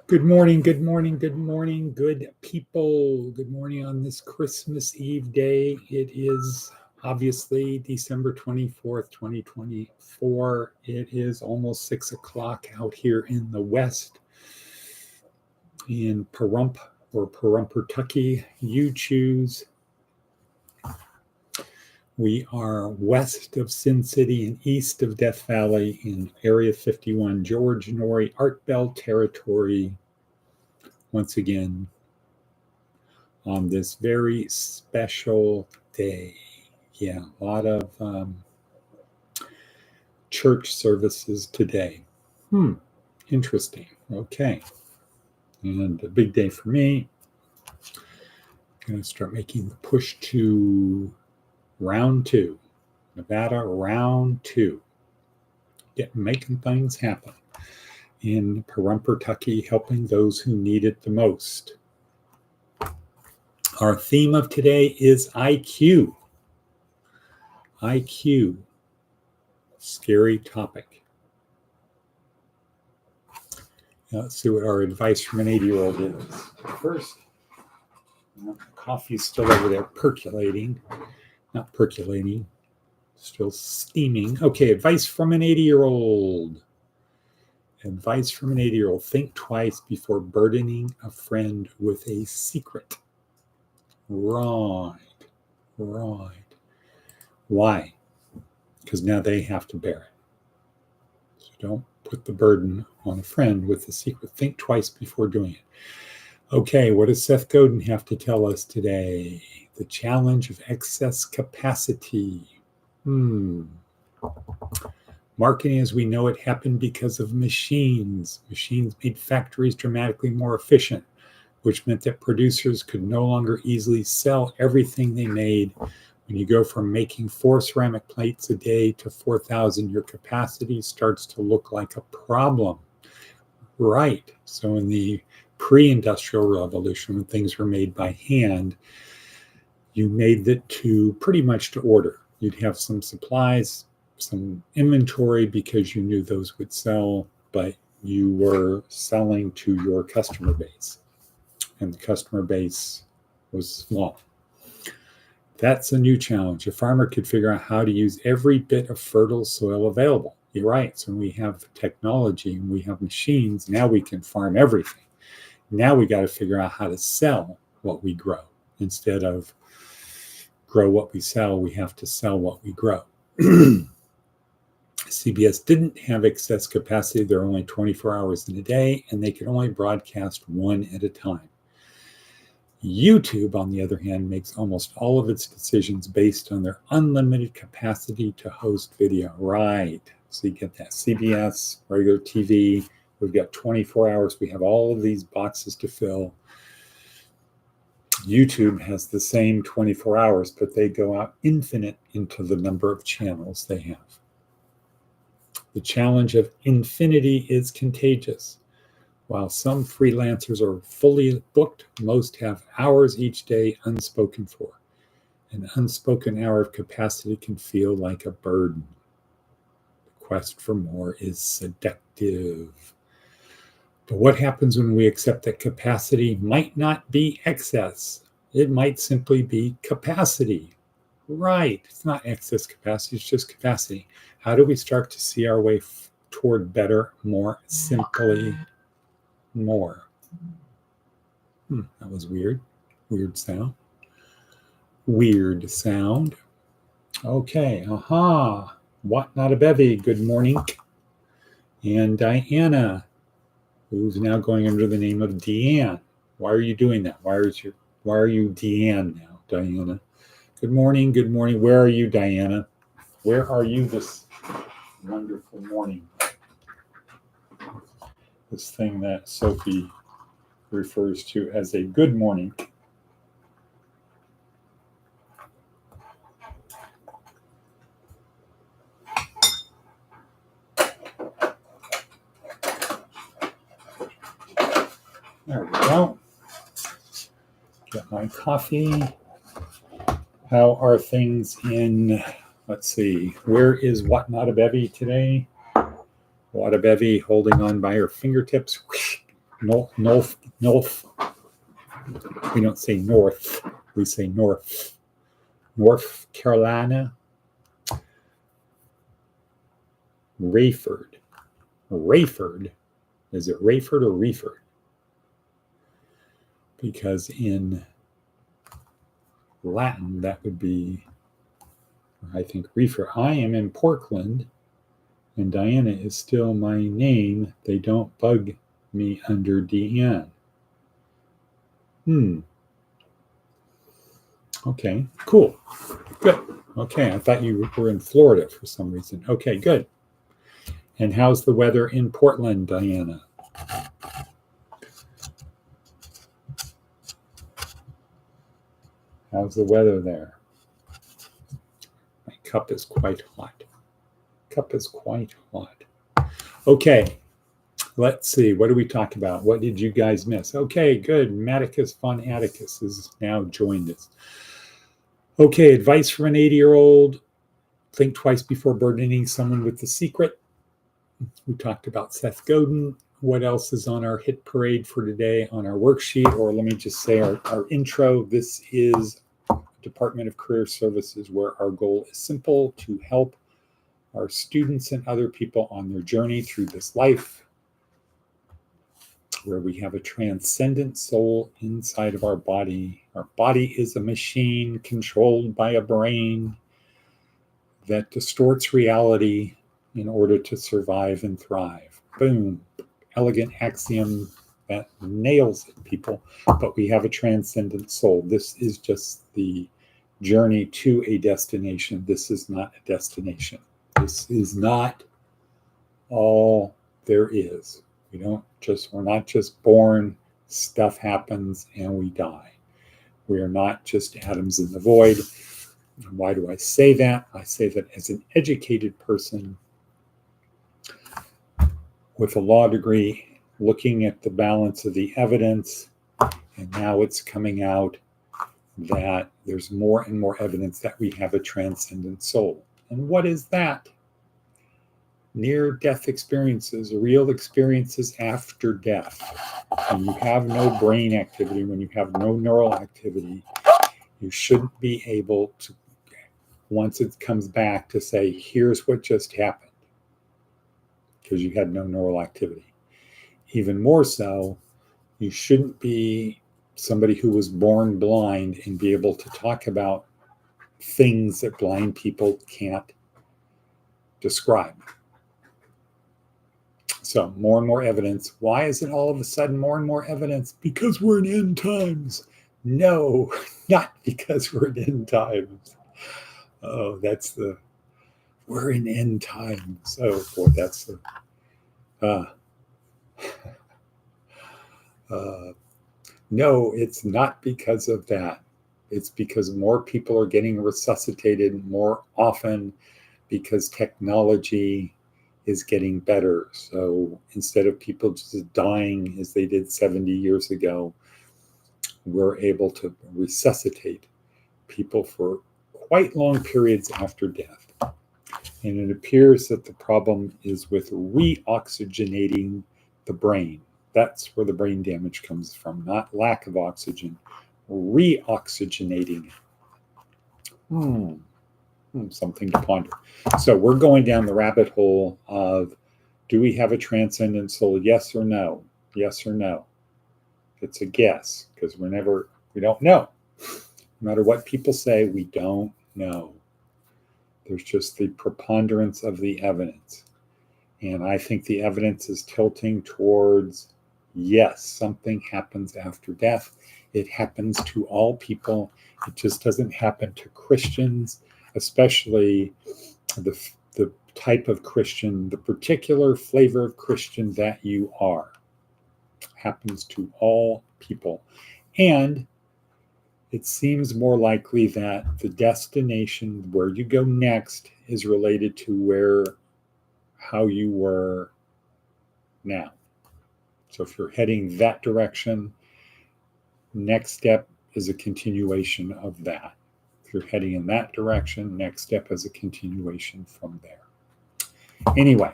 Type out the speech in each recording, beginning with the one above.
Good morning, good morning, good morning, good people. Good morning on this Christmas Eve day. It is obviously December 24th, 2024. It is almost 6 o'clock out here in the West in Pahrump or Pahrumpertucky. You choose. We are west of Sin City and east of Death Valley in Area 51, George Norrie Art Bell territory. Once again, on this very special day. Yeah, a lot of church services today. Interesting. Okay. And a big day for me. I'm going to start making the push to round 2. Nevada round 2. Making things happen in Pahrumpertucky, helping those who need it the most. Our theme of today is IQ. IQ. Scary topic. Now, let's see what our advice from an 80-year-old is. First, the coffee's still over there percolating. Not percolating, still steaming. Okay, advice from an 80-year-old. Advice from an 80-year-old. Think twice before burdening a friend with a secret. Right. Why? Because now they have to bear it. So don't put the burden on a friend with a secret. Think twice before doing it. Okay, what does Seth Godin have to tell us today? The challenge of excess capacity. Marketing as we know it happened because of machines. Machines made factories dramatically more efficient, which meant that producers could no longer easily sell everything they made. When you go from making 4 ceramic plates a day to 4,000, your capacity starts to look like a problem. Right. So in the pre-industrial revolution, when things were made by hand, you made it to pretty much to order. You'd have some supplies, some inventory because you knew those would sell, but you were selling to your customer base. And the customer base was small. That's a new challenge. A farmer could figure out how to use every bit of fertile soil available. You're right. So when we have technology and we have machines, now we can farm everything. Now we got to figure out how to sell what we grow. Instead of grow what we sell, we have to sell what we grow. CBS didn't have excess capacity. There are only 24 hours in a day, and they could only broadcast one at a time. YouTube, on the other hand, makes almost all of its decisions based on their unlimited capacity to host video. Right. So you get that. CBS, regular TV, we've got 24 hours. We have all of these boxes to fill. YouTube has the same 24 hours, but they go out infinite into the number of channels they have. The challenge of infinity is contagious. While some freelancers are fully booked, most have hours each day unspoken for. An unspoken hour of capacity can feel like a burden. The quest for more is seductive. But what happens when we accept that capacity might not be excess? It might simply be capacity. Right. It's not excess capacity, it's just capacity. How do we start to see our way toward better, more, simply more? That was weird. Weird sound. Weird sound. Okay. What not a bevy. Good morning. And Diana, who's now going under the name of Deanne. Why are you doing that? Why are you Deanne now, Diana? Good morning. Good morning. Where are you, Diana? Where are you this wonderful morning? This thing that Sophie refers to as a good morning. There we go. Get my coffee. How are things in, let's see, where is What Not a Bevy today? What a Bevy holding on by her fingertips. North. We don't say north. We say north. North Carolina. Rayford. Rayford. Is it Rayford or Reeford? Because in Latin, that would be, I think, Reefer. I am in Portland, and Diana is still my name. They don't bug me under DN. Okay, cool. Good. Okay, I thought you were in Florida for some reason. Okay, good. And how's the weather in Portland, Diana? How's the weather there? My cup is quite hot. Cup is quite hot. Okay, let's see. What do we talk about? What did you guys miss? Okay, good. Maticus von Atticus has now joined us. Okay, advice from an 80-year-old. Think twice before burdening someone with the secret. We talked about Seth Godin. What else is on our hit parade for today on our worksheet? Or let me just say our intro. This is Department of Career Services, where our goal is simple: to help our students and other people on their journey through this life, where we have a transcendent soul inside of our body. Our body is a machine controlled by a brain that distorts reality in order to survive and thrive. Boom. Elegant axiom that nails it, people. But we have a transcendent soul. This is just the journey to a destination. This is not a destination. This is not all there is. We're not just born, stuff happens, and we die. We are not just atoms in the void. Why do I say that? I say that as an educated person with a law degree, looking at the balance of the evidence, and now it's coming out that there's more and more evidence that we have a transcendent soul. And what is that? Near-death experiences, real experiences after death. When you have no brain activity, when you have no neural activity, you shouldn't be able to, once it comes back, to say, here's what just happened, because you had no neural activity. Even more so, you shouldn't be somebody who was born blind and be able to talk about things that blind people can't describe. So more and more evidence. Why is it all of a sudden more and more evidence? Because we're in end times. No, not because we're in end times. Oh, we're in end times. Oh boy, that's the, no, it's not because of that. It's because more people are getting resuscitated more often because technology is getting better. So instead of people just dying as they did 70 years ago, we're able to resuscitate people for quite long periods after death. And it appears that the problem is with reoxygenating the brain. That's where the brain damage comes from, not lack of oxygen, reoxygenating it. Something to ponder. So we're going down the rabbit hole of, do we have a transcendent soul? Yes or no? Yes or no? It's a guess, because we don't know. No matter what people say, we don't know. There's just the preponderance of the evidence. And I think the evidence is tilting towards, yes, something happens after death. It happens to all people. It just doesn't happen to Christians, especially the type of Christian, the particular flavor of Christian that you are. Happens to all people. And it seems more likely that the destination where you go next is related to how you were now. So if you're heading that direction, next step is a continuation of that. If you're heading in that direction, next step is a continuation from there. Anyway,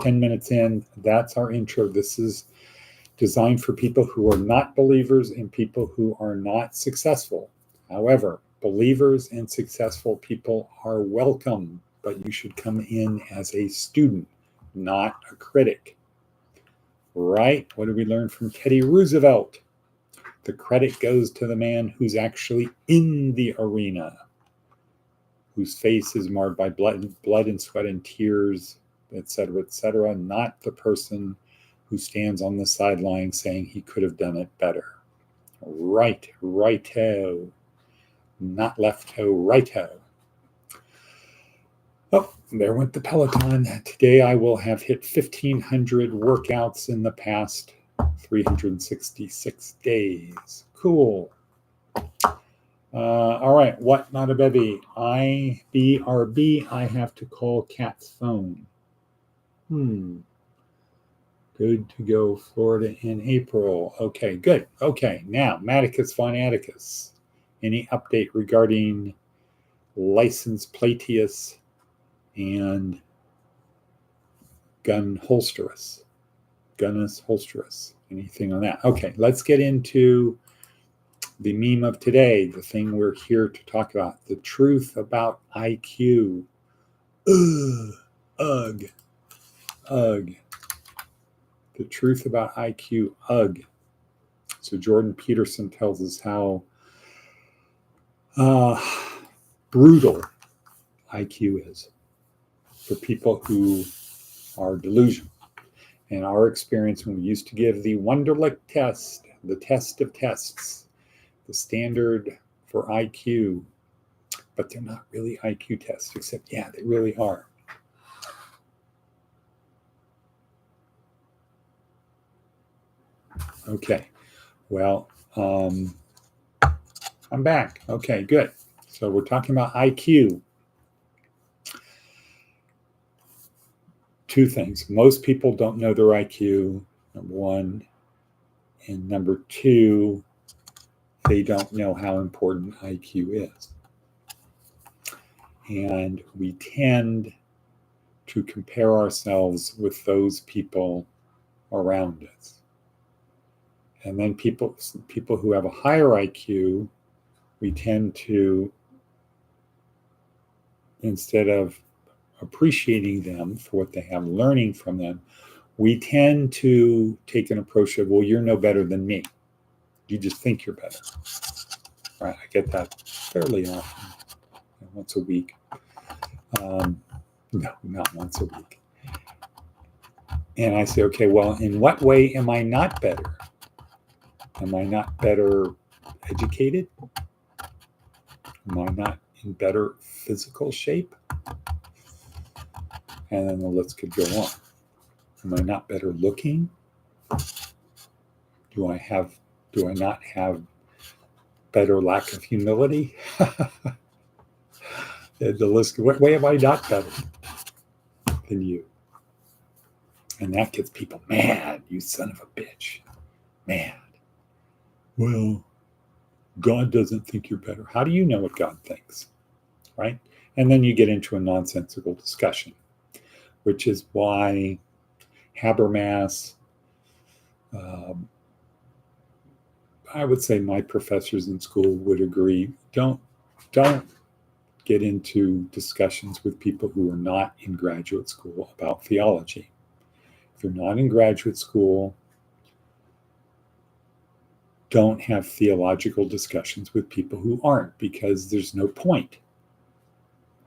10 minutes in, that's our intro. This is designed for people who are not believers and people who are not successful. However, believers and successful people are welcome, but you should come in as a student, not a critic. Right? What did we learn from Teddy Roosevelt? The credit goes to the man who's actually in the arena, whose face is marred by blood and sweat and tears, etc., not the person who stands on the sideline saying he could have done it better. Right, righto, not left-o, righto. Oh, there went the Peloton. Today I will have hit 1,500 workouts in the past 366 days. Cool. All right, what not a bevy? IBRB, I have to call Kat's phone. Good to go, Florida in April. Okay, good. Okay, now, Maticus von Atticus. Any update regarding license Platius and Gunus holsterus? Anything on that? Okay, let's get into the meme of today, the thing we're here to talk about, the truth about IQ. Ugh. The truth about IQ. Ugh. So Jordan Peterson tells us how brutal IQ is for people who are delusional. In our experience, when we used to give the Wonderlic test, the test of tests, the standard for IQ, but they're not really IQ tests, except, yeah, they really are. Okay, well, I'm back. Okay, good. So we're talking about IQ. Two things. Most people don't know their IQ, number one. And number two, they don't know how important IQ is. And we tend to compare ourselves with those people around us. And then people who have a higher IQ, we tend to, instead of appreciating them for what they have, learning from them, we tend to take an approach of, well, you're no better than me. You just think you're better. Right? I get that fairly often, once a week. No, not once a week. And I say, okay, well, in what way am I not better? Am I not better educated? Am I not in better physical shape? And then the list could go on. Am I not better looking? Do I not have better lack of humility? The list, what way am I not better than you? And that gets people mad, you son of a bitch. Mad. Well, God doesn't think you're better. How do you know what God thinks? Right? And then you get into a nonsensical discussion, which is why Habermas, I would say my professors in school would agree, don't get into discussions with people who are not in graduate school about theology. If you're not in graduate school, don't have theological discussions with people who aren't, because there's no point.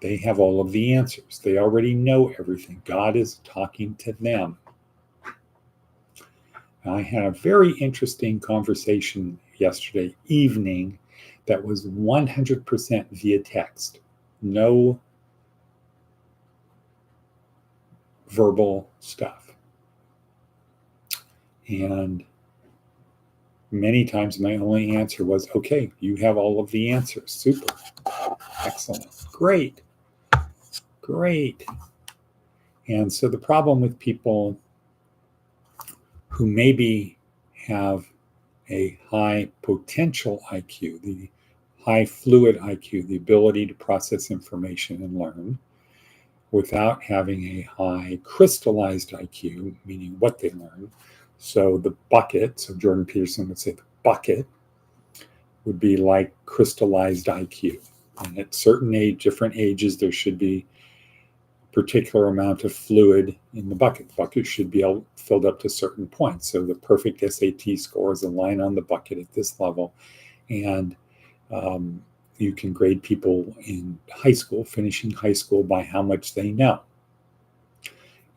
They have all of the answers. They already know everything. God is talking to them. I had a very interesting conversation yesterday evening that was 100% via text. No verbal stuff. And many times my only answer was, okay, you have all of the answers. Super. Excellent. Great. And so the problem with people who maybe have a high potential IQ, the high fluid IQ, the ability to process information and learn, without having a high crystallized IQ, meaning what they learn, So the bucket, so Jordan Peterson would say the bucket would be like crystallized IQ. And at certain different ages, there should be a particular amount of fluid in the bucket. The bucket should be filled up to certain points. So the perfect SAT score is a line on the bucket at this level. And you can grade people in high school, finishing high school, by how much they know.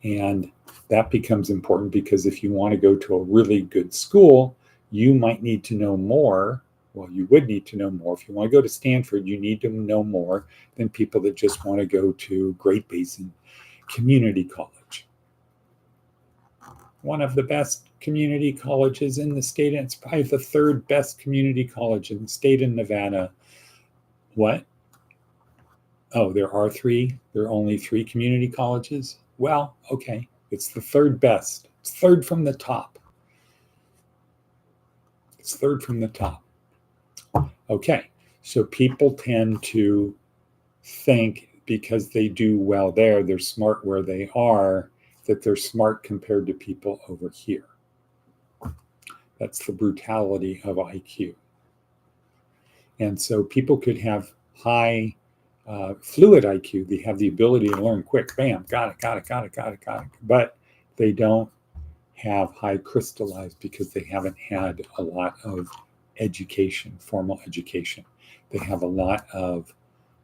And that becomes important because if you want to go to a really good school, you might need to know more. Well, you would need to know more. If you want to go to Stanford, you need to know more than people that just want to go to Great Basin Community College. One of the best community colleges in the state, and it's probably the third best community college in the state of Nevada. What? Oh, there are three? There are only three community colleges? Well, okay. It's the third best. It's third from the top. It's third from the top. Okay, so people tend to think because they do well there, they're smart where they are, that they're smart compared to people over here. That's the brutality of IQ. And so people could have high fluid IQ. They have the ability to learn quick. Bam, got it. But they don't have high crystallized because they haven't had a lot of education, formal education. They have a lot of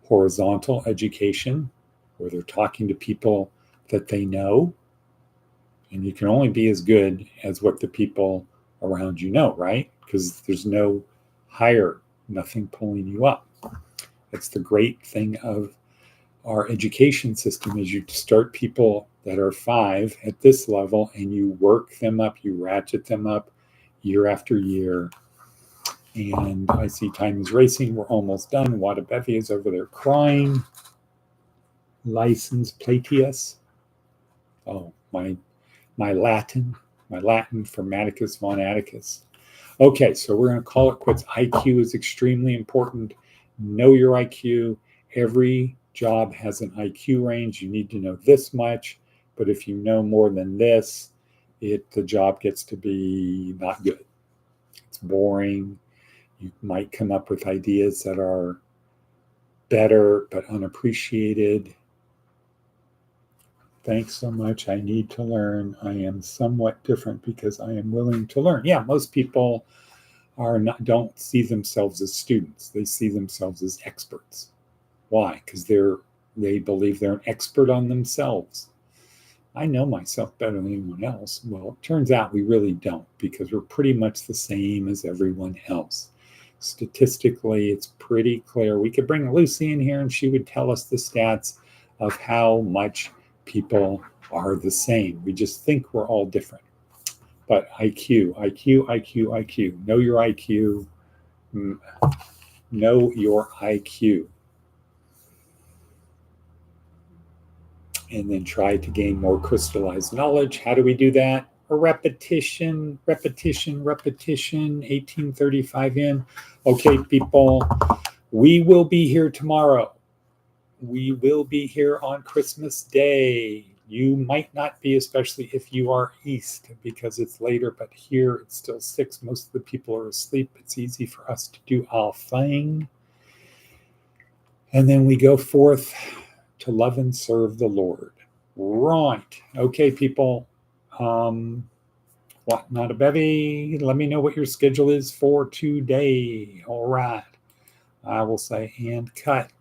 horizontal education where they're talking to people that they know. And you can only be as good as what the people around you know, right? Because there's no higher, nothing pulling you up. That's the great thing of our education system is you start people that are 5 at this level and you work them up, you ratchet them up year after year. And I see time is racing. We're almost done. Wada Bevy is over there crying. License Platius. Oh, my Latin for Maticus von Atticus. Okay, so we're going to call it quits. IQ is extremely important. Know your IQ. Every job has an IQ range. You need to know this much, but if you know more than this, the job gets to be not good. It's boring. You might come up with ideas that are better but unappreciated. Thanks so much. I need to learn. I am somewhat different because I am willing to learn. Yeah, most people don't see themselves as students. They see themselves as experts. Why? Because they believe they're an expert on themselves. I know myself better than anyone else. Well, it turns out we really don't because we're pretty much the same as everyone else. Statistically, it's pretty clear. We could bring Lucy in here and she would tell us the stats of how much people are the same. We just think we're all different. But IQ. Know your IQ. Know your IQ. And then try to gain more crystallized knowledge. How do we do that? Repetition, 1835 in. Okay, people, we will be here tomorrow. We will be here on Christmas Day. You might not be, especially if you are east, because it's later, but here it's still 6. Most of the people are asleep. It's easy for us to do our thing. And then we go forth to love and serve the Lord. Right. Okay, people. What? Not a bevy. Let me know what your schedule is for today. All right. I will say and cut.